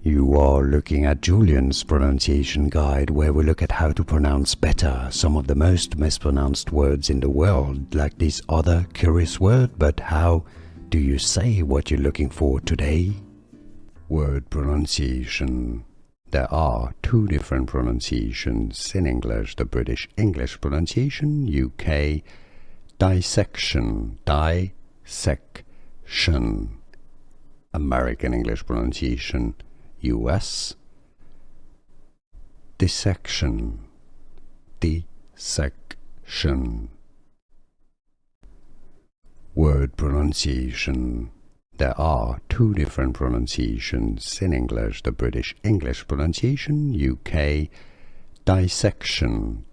You are looking at Julian's pronunciation guide, where we look at how to pronounce better some of the most mispronounced words in the world, like this other curious word. But how do you say what you're looking for today? Word pronunciation. There are two different pronunciations in English: the British English pronunciation, UK dissection, dissection, American English pronunciation, US dissection, dissection. Word pronunciation. There are two different pronunciations in English: the British English pronunciation, UK dissection,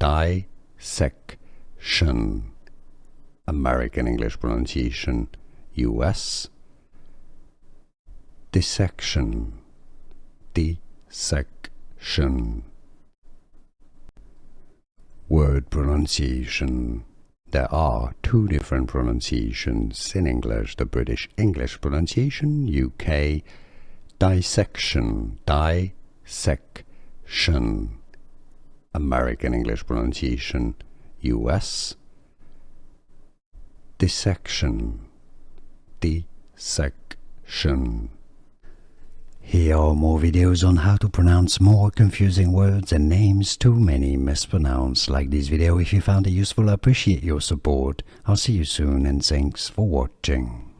dissection, American English pronunciation, US dissection, dissection. Word pronunciation. There are two different pronunciations in English: the British English pronunciation, UK dissection, dissection, American English pronunciation, US dissection, dissection. Here are more videos on how to pronounce more confusing words and names too many mispronounced. Like this video if you found it useful. I appreciate your support. I'll see you soon and thanks for watching.